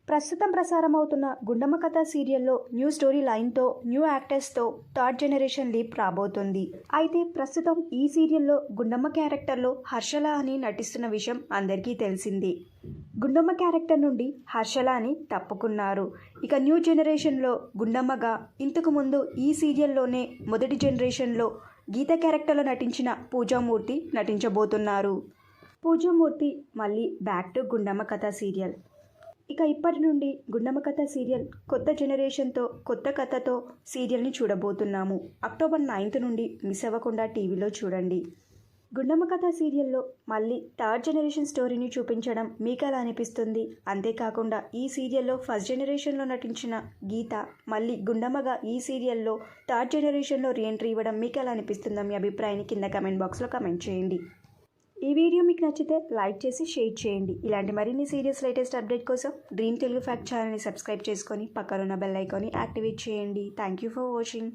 ప్రస్తుతం ప్రసారమవుతున్న గుండమ్మ కథ సీరియల్లో new story లైన్తో న్యూ యాక్టర్స్తో థర్డ్ జనరేషన్ లీప్ రాబోతుంది. అయితే ప్రస్తుతం ఈ సీరియల్లో గుండమ్మ క్యారెక్టర్లో హర్షల అని నటిస్తున్న విషయం అందరికీ తెలిసిందే. గుండమ్మ క్యారెక్టర్ నుండి హర్షల అని తప్పుకున్నారు. ఇక న్యూ జనరేషన్లో గుండమ్మగా ఇంతకు ముందు ఈ సీరియల్లోనే మొదటి జనరేషన్లో గీత క్యారెక్టర్లో నటించిన పూజామూర్తి నటించబోతున్నారు. పూజామూర్తి మళ్ళీ బ్యాక్ టు గుండమ్మ కథ సీరియల్. ఇక ఇప్పటి నుండి గుండమ్మ కథ సీరియల్ కొత్త జనరేషన్తో కొత్త కథతో సీరియల్ని చూడబోతున్నాము. అక్టోబర్ 9 నుండి మిస్ అవ్వకుండా టీవీలో చూడండి. గుండమ్మ కథ సీరియల్లో మళ్ళీ థర్డ్ జనరేషన్ స్టోరీని చూపించడం మీకు ఎలా అనిపిస్తుంది? అంతేకాకుండా ఈ సీరియల్లో ఫస్ట్ జనరేషన్లో నటించిన గీత మళ్ళీ గుండమ్మగా ఈ సీరియల్లో థర్డ్ జనరేషన్లో రీఎంట్రీ ఇవ్వడం మీకు ఎలా అనిపిస్తుందో మీ అభిప్రాయాన్ని కింద కమెంట్ బాక్స్లో కమెంట్ చేయండి. ఈ వీడియో మీకు నచ్చితే లైక్ చేసి షేర్ చేయండి. ఇలాంటి మరిన్ని సీరియస్ లేటెస్ట్ అప్డేట్ కోసం డ్రీమ్ తెలుగు ఫ్యాక్ట్ ఛానల్ని సబ్స్క్రైబ్ చేసుకొని పక్కనున్న బెల్ ఐకాన్ని యాక్టివేట్ చేయండి. Thank you for watching.